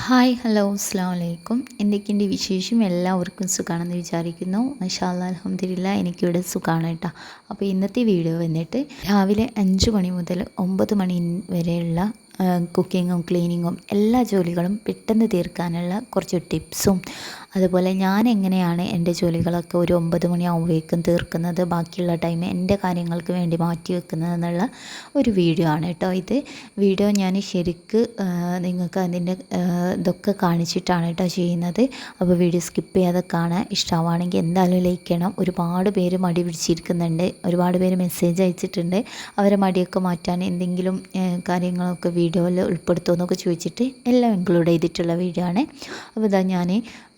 Hi hello അസ്സലാമു അലൈക്കും. എന്തൊക്കെയുണ്ട് വിശേഷം? എല്ലാവർക്കും സുഖമാണെന്ന് വിചാരിക്കുന്നു. മാഷാ അല്ലാഹ് അൽഹംദുലില്ലാഹ് എനിക്കിവിടെ സുഖമാണ് കേട്ടോ. അപ്പോൾ ഇന്നത്തെ വീഡിയോ വന്നിട്ട് രാവിലെ 5 മണി മുതൽ 9 മണി വരെയുള്ള കുക്കിങ്ങും ക്ലീനിങ്ങും എല്ലാ ജോലികളും പെട്ടെന്ന് തീർക്കാനുള്ള കുറച്ച് ടിപ്സും, അതുപോലെ ഞാൻ എങ്ങനെയാണ് എൻ്റെ ജോലികളൊക്കെ ഒരു 9 മണിയാകുമ്പോഴേക്കും തീർക്കുന്നത്, ബാക്കിയുള്ള ടൈം എൻ്റെ കാര്യങ്ങൾക്ക് വേണ്ടി മാറ്റി വെക്കുന്നത് എന്നുള്ള ഒരു വീഡിയോ ആണ് കേട്ടോ. ഇത് വീഡിയോ ഞാൻ ശരിക്ക് നിങ്ങൾക്ക് അതിൻ്റെ ഇതൊക്കെ കാണിച്ചിട്ടാണ് കേട്ടോ ചെയ്യുന്നത്. അപ്പോൾ വീഡിയോ സ്കിപ്പ് ചെയ്യാതെ കാണാൻ ഇഷ്ടമാണെങ്കിൽ എന്തായാലും ലൈക്ക് ചെയ്യണം. ഒരുപാട് പേര് മടി പിടിച്ചിരിക്കുന്നുണ്ട്, ഒരുപാട് പേര് മെസ്സേജ് അയച്ചിട്ടുണ്ട്. അവരെ മടിയൊക്കെ മാറ്റാൻ എന്തെങ്കിലും കാര്യങ്ങളൊക്കെ വീഡിയോയിൽ ഉൾപ്പെടുത്തുമെന്നൊക്കെ ചോദിച്ചിട്ട് എല്ലാം ഇൻക്ലൂഡ് ചെയ്തിട്ടുള്ള വീഡിയോ ആണ്. അപ്പോൾ ഇതാ ഞാൻ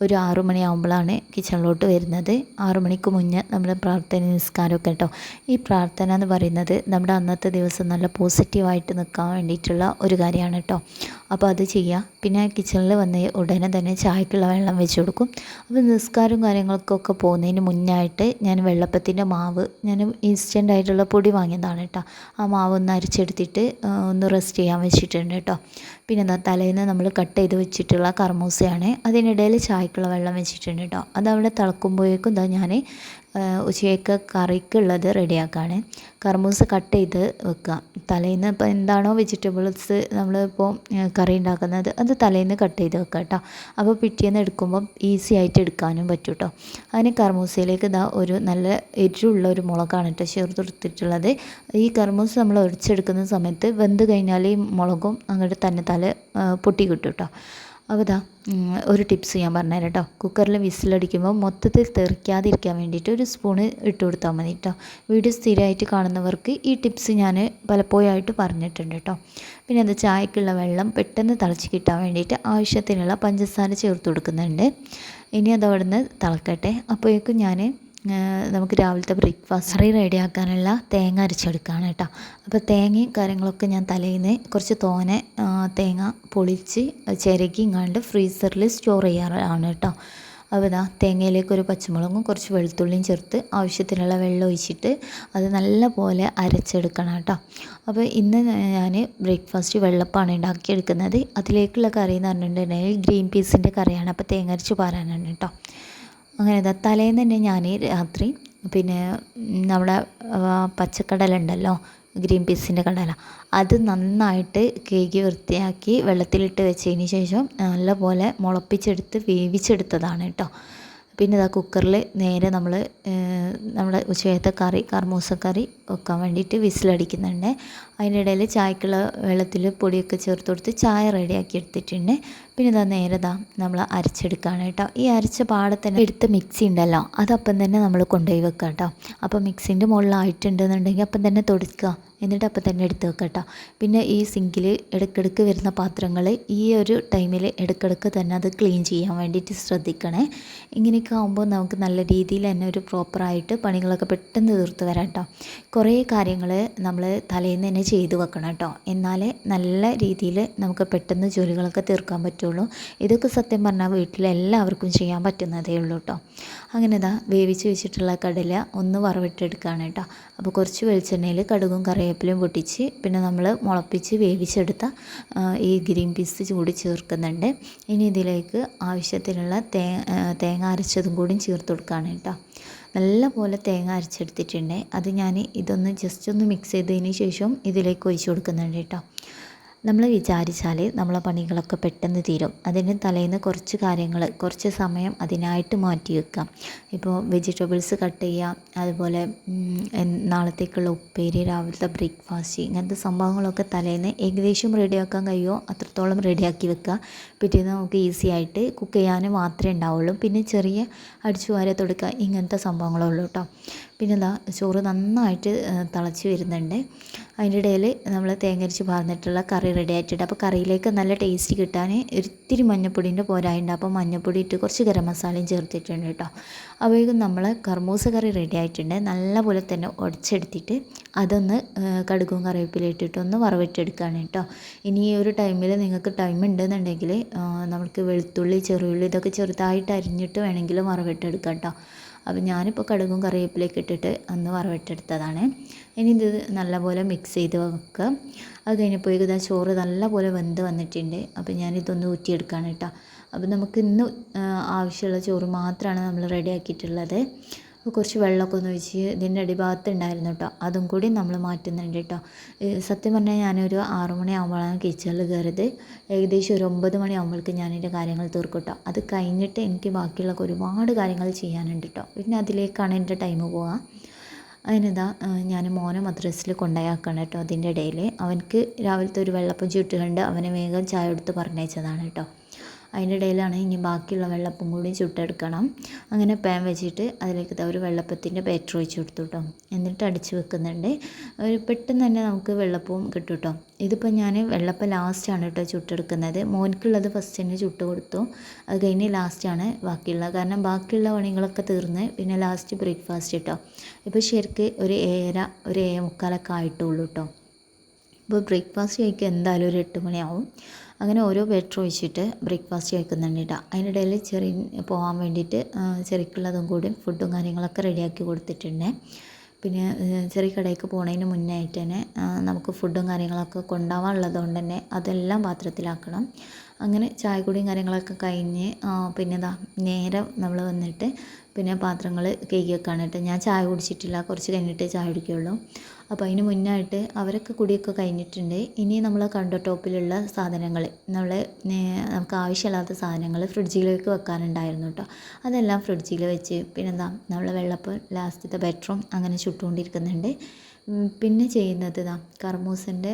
ഒരു 6 മണിയാകുമ്പോഴാണ് കിച്ചണിലോട്ട് വരുന്നത്. 6 മണിക്ക് മുന്നേ നമ്മുടെ പ്രാർത്ഥന നിസ്കാരമൊക്കെ കേട്ടോ. ഈ പ്രാർത്ഥന എന്ന് പറയുന്നത് നമ്മുടെ അന്നത്തെ ദിവസം നല്ല പോസിറ്റീവായിട്ട് നിൽക്കാൻ വേണ്ടിയിട്ടുള്ള ഒരു കാര്യമാണ് കേട്ടോ. അപ്പോൾ അത് ചെയ്യുക. പിന്നെ കിച്ചണിൽ വന്ന് ഉടനെ തന്നെ ചായക്കുള്ള വെള്ളം വെച്ച് കൊടുക്കും. അപ്പോൾ നിസ്കാരവും കാര്യങ്ങൾക്കൊക്കെ പോകുന്നതിന് മുന്നായിട്ട് ഞാൻ വെള്ളപ്പത്തിൻ്റെ മാവ് ഞാൻ ഇൻസ്റ്റൻ്റ് ആയിട്ടുള്ള പൊടി വാങ്ങിയതാണ് കേട്ടോ. ആ മാവ് ഒന്ന് അരച്ചെടുത്തിട്ട് ഒന്ന് റെസ്റ്റ് ചെയ്യാൻ വെച്ചിട്ടുണ്ട് കേട്ടോ. പിന്നെ എന്താ തലേന്ന് നമ്മൾ കട്ട് ചെയ്ത് വെച്ചിട്ടുള്ള കർമൂസയാണ്. അതിനിടയിൽ ചായക്കുള്ള വെള്ളം വെച്ചിട്ടുണ്ട് കേട്ടോ. അതവിടെ തിളക്കുമ്പോഴേക്കും എന്താ ഞാൻ ഉച്ചയ്ക്ക് കറിക്കുള്ളത് റെഡിയാക്കുകയാണ്. കർമൂസ കട്ട് ചെയ്ത് വെക്കുക. തലേന്ന് ഇപ്പോൾ എന്താണോ വെജിറ്റബിൾസ് നമ്മളിപ്പോൾ കറി ഉണ്ടാക്കുന്നത് അത് തലേന്ന് കട്ട് ചെയ്ത് വെക്കുക കേട്ടോ. അപ്പോൾ പിറ്റേന്ന് എടുക്കുമ്പം ഈസി ആയിട്ട് എടുക്കാനും പറ്റും കേട്ടോ. അതിന് കർമൂസയിലേക്ക് ഇതാ ഒരു നല്ല എരിവുള്ള ഒരു മുളകാണ് കേട്ടോ ചേർത്തെടുത്തിട്ടുള്ളത്. ഈ കർമൂസ നമ്മൾ ഒഴിച്ചെടുക്കുന്ന സമയത്ത് വെന്ത് കഴിഞ്ഞാൽ ഈ മുളകും അങ്ങോട്ട് തന്നെ പൊട്ടി കിട്ടും കേട്ടോ. അപ്പോൾ ഇതാ ഒരു ടിപ്സ് ഞാൻ പറഞ്ഞുതരാം കേട്ടോ. കുക്കറിൽ വിസിലടിക്കുമ്പോൾ മൊത്തത്തിൽ തെറിക്കാതിരിക്കാൻ വേണ്ടിയിട്ട് ഒരു സ്പൂണ് ഇട്ട് കൊടുത്താൽ മതി കേട്ടോ. വീഡിയോ സ്ഥിരമായിട്ട് കാണുന്നവർക്ക് ഈ ടിപ്സ് ഞാൻ പലപ്പോഴായിട്ട് പറഞ്ഞിട്ടുണ്ട് കേട്ടോ. പിന്നെ അത് ചായക്കുള്ള വെള്ളം പെട്ടെന്ന് തിളച്ച് കിട്ടാൻ വേണ്ടിയിട്ട് ആവശ്യത്തിനുള്ള പഞ്ചസാര ചേർത്ത് കൊടുക്കുന്നുണ്ട്. ഇനി അത് അവിടെ നിന്ന് തിളക്കട്ടെ. അപ്പോഴേക്കും ഞാൻ നമുക്ക് രാവിലത്തെ ബ്രേക്ക്ഫാസ്റ്റ് കറി റെഡിയാക്കാനുള്ള തേങ്ങ അരച്ചെടുക്കുകയാണ് കേട്ടോ. അപ്പോൾ തേങ്ങയും കാര്യങ്ങളൊക്കെ ഞാൻ തലേന്ന് കുറച്ച് തോനെ തേങ്ങ പൊളിച്ച് ചിരകി ഇങ്ങാണ്ട് ഫ്രീസറിൽ സ്റ്റോർ ചെയ്യാറാണ് കേട്ടോ. അപ്പോൾ ഇതാ തേങ്ങയിലേക്ക് ഒരു പച്ചമുളകും കുറച്ച് വെളുത്തുള്ളിയും ചേർത്ത് ആവശ്യത്തിനുള്ള വെള്ളം ഒഴിച്ചിട്ട് അത് നല്ല പോലെ അരച്ചെടുക്കണം കേട്ടോ. അപ്പോൾ ഇന്ന് ഞാൻ ബ്രേക്ക്ഫാസ്റ്റ് വെള്ളപ്പാണ് ഉണ്ടാക്കിയെടുക്കുന്നത്. അതിലേക്കുള്ള കറി എന്ന് പറഞ്ഞിട്ടുണ്ടെങ്കിൽ ഗ്രീൻ പീസിൻ്റെ കറിയാണ്. അപ്പോൾ തേങ്ങ അരച്ച് പാരാനാണ് കേട്ടോ. അങ്ങനെ ഇതാ തലേന്ന് തന്നെ ഞാൻ രാത്രി പിന്നെ നമ്മുടെ പച്ചക്കടല ഉണ്ടല്ലോ, ഗ്രീൻ പീസിൻ്റെ കടല, അത് നന്നായിട്ട് കഴുകി വൃത്തിയാക്കി വെള്ളത്തിലിട്ട് വെച്ചതിന് ശേഷം നല്ലപോലെ മുളപ്പിച്ചെടുത്ത് വേവിച്ചെടുത്തതാണ് കേട്ടോ. പിന്നെ ഇതാ കുക്കറിൽ നേരെ നമ്മുടെ ഉച്ചയത്തെ കറി കർമൂസ കറി വെക്കാൻ വേണ്ടിയിട്ട് വിസിലടിക്കുന്നുണ്ട്. അതിനിടയിൽ ചായക്കുള്ള വെള്ളത്തിൽ പൊടിയൊക്കെ ചേർത്ത് കൊടുത്ത് ചായ റെഡിയാക്കി എടുത്തിട്ടുണ്ട്. പിന്നെ ഇതാ നേരെ നമ്മൾ അരച്ചെടുക്കുകയാണ് കേട്ടോ. ഈ അരച്ച പാടെ തന്നെ എടുത്ത് മിക്സി ഉണ്ടല്ലോ അതപ്പം തന്നെ നമ്മൾ കൊണ്ടുപോയി വെക്കുക കേട്ടോ. അപ്പോൾ മിക്സിൻ്റെ മുകളിലായിട്ടുണ്ടെന്നുണ്ടെങ്കിൽ അപ്പം തന്നെ തുടയ്ക്കുക, എന്നിട്ട് അപ്പം തന്നെ എടുത്ത് വെക്കുക കേട്ടോ. പിന്നെ ഈ സിങ്കിൽ ഇടയ്ക്കിടയ്ക്ക് വരുന്ന പാത്രങ്ങൾ ഈ ഒരു ടൈമിൽ ഇടയ്ക്കിടയ്ക്ക് തന്നെ അത് ക്ലീൻ ചെയ്യാൻ വേണ്ടിയിട്ട് ശ്രദ്ധിക്കണേ. ഇങ്ങനെയൊക്കെ ആകുമ്പോൾ നമുക്ക് നല്ല രീതിയിൽ തന്നെ ഒരു പ്രോപ്പറായിട്ട് പണികളൊക്കെ പെട്ടെന്ന് തീർത്ത് വരാം കേട്ടോ. കുറേ കാര്യങ്ങൾ നമ്മൾ തലേന്ന് തന്നെ ചെയ്ത് വെക്കണം കേട്ടോ. എന്നാലേ നല്ല രീതിയിൽ നമുക്ക് പെട്ടെന്ന് ജോലികളൊക്കെ തീർക്കാൻ പറ്റുള്ളൂ. ഇതൊക്കെ സത്യം പറഞ്ഞാൽ വീട്ടിലെല്ലാവർക്കും ചെയ്യാൻ പറ്റുന്നതേ ഉള്ളൂ കേട്ടോ. അങ്ങനെ വേവിച്ച് വെച്ചിട്ടുള്ള കടല ഒന്ന് വറവിട്ടെടുക്കുകയാണ് കേട്ടോ. അപ്പോൾ കുറച്ച് വെളിച്ചെണ്ണയിൽ കടുകും കറിവേപ്പിലയും പൊട്ടിച്ച് പിന്നെ നമ്മൾ മുളപ്പിച്ച് വേവിച്ചെടുത്ത ഈ ഗ്രീൻ പീസ് കൂടി ചേർക്കുന്നുണ്ട്. ഇനി ഇതിലേക്ക് ആവശ്യത്തിനുള്ള തേങ്ങ അരച്ചതും കൂടി ചേർത്ത് കൊടുക്കുകയാണ് കേട്ടോ. നല്ല പോലെ തേങ്ങ അരച്ചെടുത്തിട്ടുണ്ട്. അത് ഞാൻ ഇതൊന്ന് ജസ്റ്റ് ഒന്ന് മിക്സ് ചെയ്തതിന് ശേഷം ഇതിലേക്ക് ഒഴിച്ച് കൊടുക്കുന്നുണ്ട് കേട്ടോ. നമ്മൾ വിചാരിച്ചാൽ നമ്മളെ പണികളൊക്കെ പെട്ടെന്ന് തീരും. അതിന് തലേന്ന് കുറച്ച് സമയം അതിനായിട്ട് മാറ്റി വെക്കാം. ഇപ്പോൾ വെജിറ്റബിൾസ് കട്ട് ചെയ്യാം, അതുപോലെ നാളത്തേക്കുള്ള ഉപ്പേരി, രാവിലത്തെ ബ്രേക്ക്ഫാസ്റ്റ്, ഇങ്ങനത്തെ സംഭവങ്ങളൊക്കെ തലേന്ന് ഏകദേശം റെഡിയാക്കാൻ കഴിയുമോ അത്രത്തോളം റെഡിയാക്കി വെക്കുക. പിറ്റേന്ന് നമുക്ക് ഈസി ആയിട്ട് കുക്ക് ചെയ്യാൻ മാത്രമേ ഉണ്ടാവുള്ളൂ. പിന്നെ ചെറിയ അടിച്ചു വാര തുടക്കുക ഇങ്ങനത്തെ സംഭവങ്ങളുള്ളൂ കേട്ടോ. പിന്നെ ചോറ് നന്നായിട്ട് തിളച്ച് വരുന്നുണ്ട്. അതിൻ്റെ ഇടയിൽ നമ്മൾ തേങ്ങരച്ച് പാർന്നിട്ടുള്ള കറി റെഡി ആയിട്ടുണ്ട്. അപ്പോൾ കറിയിലേക്ക് നല്ല ടേസ്റ്റ് കിട്ടാൻ ഒരിത്തിരി മഞ്ഞപ്പൊടിൻ്റെ പോരായിട്ടുണ്ട്. അപ്പോൾ മഞ്ഞപ്പൊടി ഇട്ട് കുറച്ച് ഗരം മസാലയും ചേർത്തിട്ടുണ്ട് കേട്ടോ. അപ്പോഴേക്കും നമ്മൾ കർമൂസ കറി റെഡി ആയിട്ടുണ്ട്. നല്ലപോലെ തന്നെ ഉടച്ചെടുത്തിട്ട് അതൊന്ന് കടുകും കറിവേപ്പിലയും ഇട്ടിട്ടൊന്ന് വറവിട്ടെടുക്കുകയാണ് കേട്ടോ. ഇനി ഈ ഒരു ടൈമിൽ നിങ്ങൾക്ക് ടൈം ഉണ്ടെന്നുണ്ടെങ്കിൽ നമുക്ക് വെളുത്തുള്ളി, ചെറിയുള്ളി ഇതൊക്കെ ചെറുതായിട്ട് അരിഞ്ഞിട്ട് വേണമെങ്കിലും വറവിട്ടെടുക്കാം കേട്ടോ. അപ്പോൾ ഞാനിപ്പോൾ കടുകും കറിവേപ്പിലയൊക്കെ ഇട്ടിട്ട് അന്ന് വറവിട്ടെടുത്തതാണ്. ഇനി ഇത് നല്ലപോലെ മിക്സ് ചെയ്ത് വെക്കുക. അത് കഴിഞ്ഞപ്പോഴേക്കും ഇതാ ചോറ് നല്ലപോലെ വെന്ത് വന്നിട്ടുണ്ട്. അപ്പോൾ ഞാനിതൊന്ന് ഊറ്റിയെടുക്കുകയാണ് കേട്ടോ. അപ്പോൾ നമുക്ക് ഇന്ന് ആവശ്യമുള്ള ചോറ് മാത്രമാണ് നമ്മൾ റെഡിയാക്കിയിട്ടുള്ളത്. കുറച്ച് വെള്ളമൊക്കെ ഒന്ന് ഒഴിച്ച് ഇതിൻ്റെ അടിഭാഗത്ത് ഉണ്ടായിരുന്നു കേട്ടോ, അതും കൂടി നമ്മൾ മാറ്റുന്നുണ്ട് കേട്ടോ. സത്യം പറഞ്ഞാൽ ഞാനൊരു 6 മണിയാകുമ്പോഴാണ് കിച്ചണിൽ കയറിയത്. ഏകദേശം ഒരു 9 മണിയാകുമ്പോഴേക്ക് ഞാനെൻ്റെ കാര്യങ്ങൾ തീർക്കും കേട്ടോ. അത് കഴിഞ്ഞിട്ട് എനിക്ക് ബാക്കിയുള്ള ഒരുപാട് കാര്യങ്ങൾ ചെയ്യാനുണ്ട് കേട്ടോ. പിന്നെ അതിലേക്കാണ് എൻ്റെ ടൈം പോവുക. അതിനിതാ ഞാൻ മോനെ മദ്രസയിൽ കൊണ്ടുപോയാക്കണം കേട്ടോ. അതിൻ്റെ ഇടയിൽ അവനക്ക് രാവിലത്തെ ഒരു വെള്ളപ്പം ചുട്ടുകൊണ്ട് അവനെ വേഗം ചായ കൊടുത്ത് പറഞ്ഞയച്ചതാണ് കേട്ടോ. അതിൻ്റെ ഇടയിലാണ് ഇനി ബാക്കിയുള്ള വെള്ളപ്പം കൂടി ചുട്ടെടുക്കണം. അങ്ങനെ പാൻ വെച്ചിട്ട് അതിലേക്ക് ഒരു വെള്ളപ്പത്തിൻ്റെ ബാറ്റർ ഒഴിച്ച് കൊടുത്തു കേട്ടോ. എന്നിട്ട് അടിച്ച് വെക്കുന്നുണ്ട്. പെട്ടെന്ന് തന്നെ നമുക്ക് വെള്ളപ്പവും കിട്ടും കേട്ടോ. ഇതിപ്പോൾ ഞാൻ വെള്ളപ്പം ലാസ്റ്റാണ് കേട്ടോ ചുട്ടെടുക്കുന്നത്. മോനിക്കുള്ളത് ഫസ്റ്റ് തന്നെ ചുട്ട് കൊടുത്തു. അത് കഴിഞ്ഞ് ലാസ്റ്റാണ് ബാക്കിയുള്ളത്. കാരണം ബാക്കിയുള്ള പണികളൊക്കെ തീർന്ന് പിന്നെ ലാസ്റ്റ് ബ്രേക്ക്ഫാസ്റ്റ് കേട്ടോ. ഇപ്പോൾ ശരിക്ക് ഒരു 7:30 ഒരു 7:45 ആയിട്ടുള്ളൂ കേട്ടോ. ഇപ്പോൾ ബ്രേക്ക്ഫാസ്റ്റ് കഴിക്കുക എന്തായാലും ഒരു 8 മണിയാവും. അങ്ങനെ ഓരോ ബാറ്റർ ഒഴിച്ചിട്ട് ബ്രേക്ക്ഫാസ്റ്റ് കഴിക്കുന്നുണ്ട് കേട്ടോ. അതിനിടയിൽ പോകാൻ വേണ്ടിയിട്ട് ചെറിക്കുള്ളതും കൂടി ഫുഡും കാര്യങ്ങളൊക്കെ റെഡിയാക്കി കൊടുത്തിട്ടുണ്ട്. പിന്നെ ചെറിയ കടയ്ക്ക് പോണതിന് മുന്നേ ആയിട്ട് തന്നെ നമുക്ക് ഫുഡും കാര്യങ്ങളൊക്കെ കൊണ്ടുപോകാനുള്ളത് കൊണ്ട് തന്നെ അതെല്ലാം പാത്രത്തിലാക്കണം. അങ്ങനെ ചായക്കുടിയും കാര്യങ്ങളൊക്കെ കഴിഞ്ഞ് പിന്നെ നേരെ നമ്മൾ വന്നിട്ട് പിന്നെ പാത്രങ്ങൾ കഴുകി വെക്കാണ് കേട്ടോ. ഞാൻ ചായ കുടിച്ചിട്ടില്ല, കുറച്ച് കഴിഞ്ഞിട്ടേ ചായ കുടിക്കുകയുള്ളൂ. അപ്പോൾ അതിന് മുന്നായിട്ട് അവരൊക്കെ കുടിയൊക്കെ കഴിഞ്ഞിട്ടുണ്ട്. ഇനി നമ്മൾ കൗണ്ടർ ടോപ്പിലുള്ള സാധനങ്ങൾ നമുക്ക് ആവശ്യമില്ലാത്ത സാധനങ്ങൾ ഫ്രിഡ്ജിലേക്ക് വെക്കാനുണ്ടായിരുന്നു കേട്ടോ. അതെല്ലാം ഫ്രിഡ്ജിൽ വെച്ച് പിന്നെന്താ നമ്മൾ വെള്ളപ്പം ലാസ്റ്റത്തെ ബാറ്ററും അങ്ങനെ ചുട്ടുകൊണ്ടിരിക്കുന്നുണ്ട്. പിന്നെ ചെയ്യുന്നത് കർമൂസൻ്റെ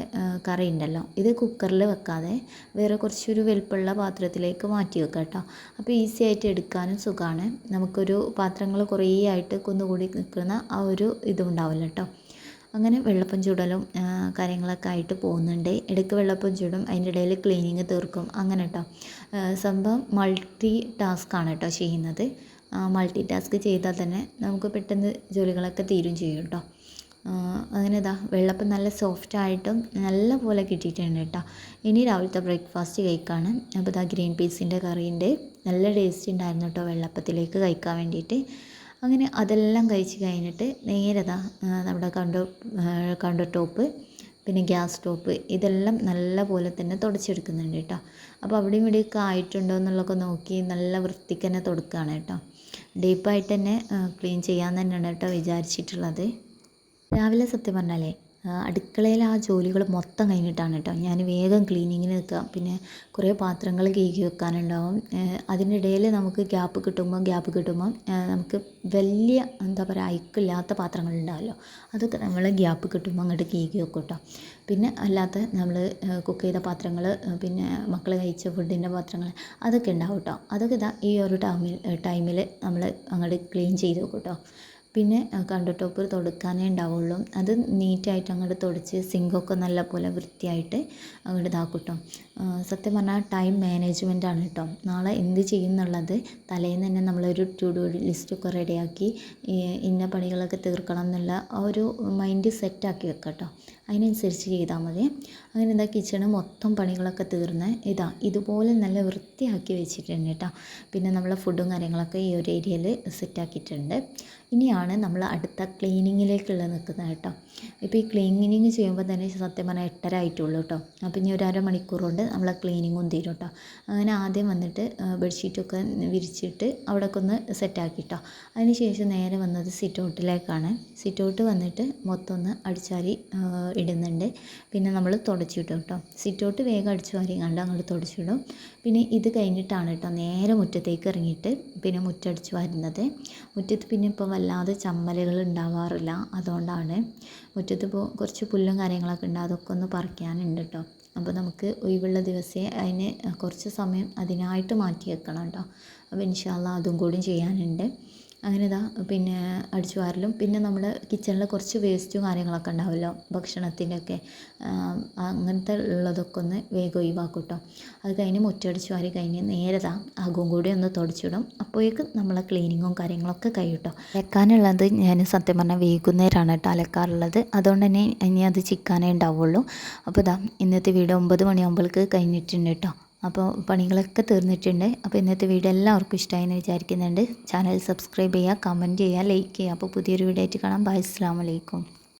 കറി ഉണ്ടല്ലോ, ഇത് കുക്കറിൽ വെക്കാതെ വേറെ കുറച്ചൊരു വലുപ്പമുള്ള പാത്രത്തിലേക്ക് മാറ്റി വെക്കാം കേട്ടോ. അപ്പോൾ ഈസി ആയിട്ട് എടുക്കാനും സുഖമാണ്. നമുക്കൊരു പാത്രങ്ങൾ കുറേ ആയിട്ട് കുന്നുകൂടി നിൽക്കുന്ന ആ ഒരു ഇതും ഉണ്ടാവില്ല കേട്ടോ. അങ്ങനെ വെള്ളപ്പം ചുടലും കാര്യങ്ങളൊക്കെ ആയിട്ട് പോകുന്നുണ്ട്. ഇടയ്ക്ക് വെള്ളപ്പം ചുടും, അതിൻ്റെ ഇടയിൽ ക്ലീനിങ് തീർക്കും, അങ്ങനെ കേട്ടോ. സംഭവം മൾട്ടി ടാസ്ക്കാണ് കേട്ടോ ചെയ്യുന്നത്. മൾട്ടി ടാസ്ക് ചെയ്താൽ തന്നെ നമുക്ക് പെട്ടെന്ന് ജോലികളൊക്കെ തീരും ചെയ്യും കേട്ടോ. അങ്ങനെ വെള്ളപ്പം നല്ല സോഫ്റ്റായിട്ടും നല്ല പോലെ കിട്ടിയിട്ടുണ്ട് കേട്ടോ. ഇനി രാവിലത്തെ ബ്രേക്ക്ഫാസ്റ്റ് കഴിക്കാണ്. അപ്പോൾ ഗ്രീൻ പീസിൻ്റെ കറിയുണ്ട്, നല്ല ടേസ്റ്റ് ഉണ്ടായിരുന്നു കേട്ടോ വെള്ളപ്പത്തിലേക്ക് കഴിക്കാൻ വേണ്ടിയിട്ട്. അങ്ങനെ അതെല്ലാം കഴിച്ച് കഴിഞ്ഞിട്ട് നേരെ നമ്മുടെ കൗണ്ടർ ടോപ്പ് പിന്നെ ഗ്യാസ് സ്റ്റോപ്പ് ഇതെല്ലാം നല്ല പോലെ തന്നെ തുടച്ചെടുക്കുന്നുണ്ട് കേട്ടോ. അപ്പോൾ അവിടെയും ഇവിടെയൊക്കെ ആയിട്ടുണ്ടോ എന്നുള്ളതൊക്കെ നോക്കി നല്ല വൃത്തിക്ക് തന്നെ തുടക്കുകയാണ് കേട്ടോ. ഡീപ്പായിട്ട് തന്നെ ക്ലീൻ ചെയ്യാൻ തന്നെയാണ് കേട്ടോ വിചാരിച്ചിട്ടുള്ളത്. രാവിലെ സത്യം പറഞ്ഞാലേ അടുക്കളയിൽ ആ ജോലികൾ മൊത്തം കഴിഞ്ഞിട്ടാണ് കേട്ടോ ഞാൻ വേഗം ക്ലീനിങ്ങിന് നിൽക്കുക. പിന്നെ കുറേ പാത്രങ്ങൾ കഴുകി വെക്കാനുണ്ടാവും. അതിനിടയിൽ നമുക്ക് ഗ്യാപ്പ് കിട്ടുമ്പോൾ നമുക്ക് വലിയ എന്താ പറയുക അയക്കില്ലാത്ത പാത്രങ്ങളുണ്ടാവുമല്ലോ, അതൊക്കെ നമ്മൾ ഗ്യാപ്പ് കിട്ടുമ്പോൾ അങ്ങോട്ട് കഴുകി വെക്കും കേട്ടോ. പിന്നെ അല്ലാത്ത നമ്മൾ കുക്ക് ചെയ്ത പാത്രങ്ങൾ പിന്നെ മക്കൾ കഴിച്ച ഫുഡിൻ്റെ പാത്രങ്ങൾ അതൊക്കെ ഉണ്ടാവും കേട്ടോ. അതൊക്കെ ഈ ഒരു ടൈമിൽ നമ്മൾ അങ്ങോട്ട് ക്ലീൻ ചെയ്ത് വെക്കും കേട്ടോ. പിന്നെ കൗണ്ടർ ടോപ്പ് തുടക്കാനേ ഉണ്ടാവുള്ളൂ. അത് നീറ്റായിട്ട് അങ്ങോട്ട് തുടച്ച് സിങ്കൊക്കെ നല്ല പോലെ വൃത്തിയായിട്ട് അങ്ങോട്ട് ഇതാക്കും കേട്ടോ. സത്യം പറഞ്ഞാൽ ടൈം മാനേജ്മെൻറ്റാണ് കേട്ടോ. നാളെ എന്ത് ചെയ്യുന്നുള്ളത് തലേന്ന് തന്നെ നമ്മളൊരു ടു ഡു ലിസ്റ്റൊക്കെ റെഡിയാക്കി ഇന്ന പണികളൊക്കെ തീർക്കണം എന്നുള്ള ആ ഒരു മൈൻഡ് സെറ്റാക്കി വെക്കാം കേട്ടോ. അതിനനുസരിച്ച് ചെയ്താൽ മതി. അങ്ങനെ കിച്ചണ് മൊത്തം പണികളൊക്കെ തീർന്ന് ഇതുപോലെ നല്ല വൃത്തിയാക്കി വെച്ചിട്ടുണ്ട് കേട്ടോ. പിന്നെ നമ്മൾ ഫുഡും കാര്യങ്ങളൊക്കെ ഈ ഒരു ഏരിയയിൽ സെറ്റാക്കിയിട്ടുണ്ട്. ഇനിയാണ് നമ്മൾ അടുത്ത ക്ലീനിങ്ങിലേക്കുള്ള നിൽക്കുന്നത് കേട്ടോ. ഇപ്പോൾ ഈ ക്ലീനിങ് ചെയ്യുമ്പോൾ തന്നെ സത്യം പറഞ്ഞാൽ 8:30 ആയിട്ടുള്ളൂ കേട്ടോ. അപ്പോൾ ഇനി ഒരു അരമണിക്കൂർ കൊണ്ട് നമ്മളെ ക്ലീനിങ്ങും തീരും കേട്ടോ. അങ്ങനെ ആദ്യം വന്നിട്ട് ബെഡ്ഷീറ്റൊക്കെ വിരിച്ചിട്ട് അവിടെയൊക്കെ ഒന്ന് സെറ്റാക്കി കേട്ടോ. അതിന് ശേഷം നേരെ വന്നത് സിറ്റ് ഔട്ടിലേക്കാണ്. സിറ്റ് ഔട്ട് വന്നിട്ട് മൊത്തം ഒന്ന് അടിച്ചാരി ഇടുന്നുണ്ട്. പിന്നെ നമ്മൾ തുടച്ചിടും കേട്ടോ. സിറ്റ് ഔട്ട് വേഗം അടിച്ചു വാരി കണ്ട് അങ്ങോട്ട് തുടച്ചിടും. പിന്നെ ഇത് കഴിഞ്ഞിട്ടാണ് കേട്ടോ നേരെ മുറ്റത്തേക്ക് ഇറങ്ങിയിട്ട് പിന്നെ മുറ്റടിച്ച് വരുന്നത്. മുറ്റത്ത് പിന്നെ ഇപ്പോൾ വല്ലാതെ ചമ്മലുകൾ ഉണ്ടാവാറില്ല, അതുകൊണ്ടാണ്. മുറ്റത്ത് ഇപ്പോൾ കുറച്ച് പുല്ലും കാര്യങ്ങളൊക്കെ ഉണ്ട്, അതൊക്കെ ഒന്ന് പറിക്കാനുണ്ട് കേട്ടോ. അപ്പോൾ നമുക്ക് ഒഴിവുള്ള ദിവസമേ അതിന് കുറച്ച് സമയം അതിനായിട്ട് മാറ്റി വെക്കണം കേട്ടോ. അപ്പോൾ ഇൻഷാ അല്ലാഹ് അതും കൂടി ചെയ്യാനുണ്ട്. അങ്ങനെ പിന്നെ അടിച്ചു വാരലും പിന്നെ നമ്മുടെ കിച്ചണിൽ കുറച്ച് വേസ്റ്റും കാര്യങ്ങളൊക്കെ ഉണ്ടാവുമല്ലോ ഭക്ഷണത്തിൻ്റെയൊക്കെ, അങ്ങനത്തെ ഉള്ളതൊക്കെ ഒന്ന് വേഗം ഒഴിവാക്കും കേട്ടോ. അത് കഴിഞ്ഞ് മുറ്റടിച്ചു വാരി കഴിഞ്ഞ് നേരെ അകവും കൂടി ഒന്ന് തുടച്ചിടും. അപ്പോഴേക്കും നമ്മളെ ക്ലീനിങ്ങും കാര്യങ്ങളൊക്കെ കഴിയും കേട്ടോ. അലക്കാനുള്ളത് ഞാൻ സത്യം പറഞ്ഞാൽ വൈകുന്നേരമാണ് കേട്ടോ അലക്കാറുള്ളത്, അതുകൊണ്ട് തന്നെ ഇനി അത് ചിക്കാനേ ഉണ്ടാവുള്ളൂ. അപ്പോൾ ഇന്നത്തെ വീഡിയോ 9 മണിയാകുമ്പോഴേക്ക് കഴിഞ്ഞിട്ടുണ്ട് കേട്ടോ. അപ്പോൾ പണികളൊക്കെ തീർന്നിട്ടുണ്ട്. അപ്പോൾ ഇന്നത്തെ വീഡിയോ എല്ലാവർക്കും ഇഷ്ടമായി എന്ന് വിചാരിക്കുന്നുണ്ട്. ചാനൽ സബ്സ്ക്രൈബ് ചെയ്യുക, കമൻറ്റ് ചെയ്യുക, ലൈക്ക് ചെയ്യുക. അപ്പോൾ പുതിയൊരു വീഡിയോ ആയിട്ട് കാണാം. ബൈ, അസ്സലാമു അലൈക്കും.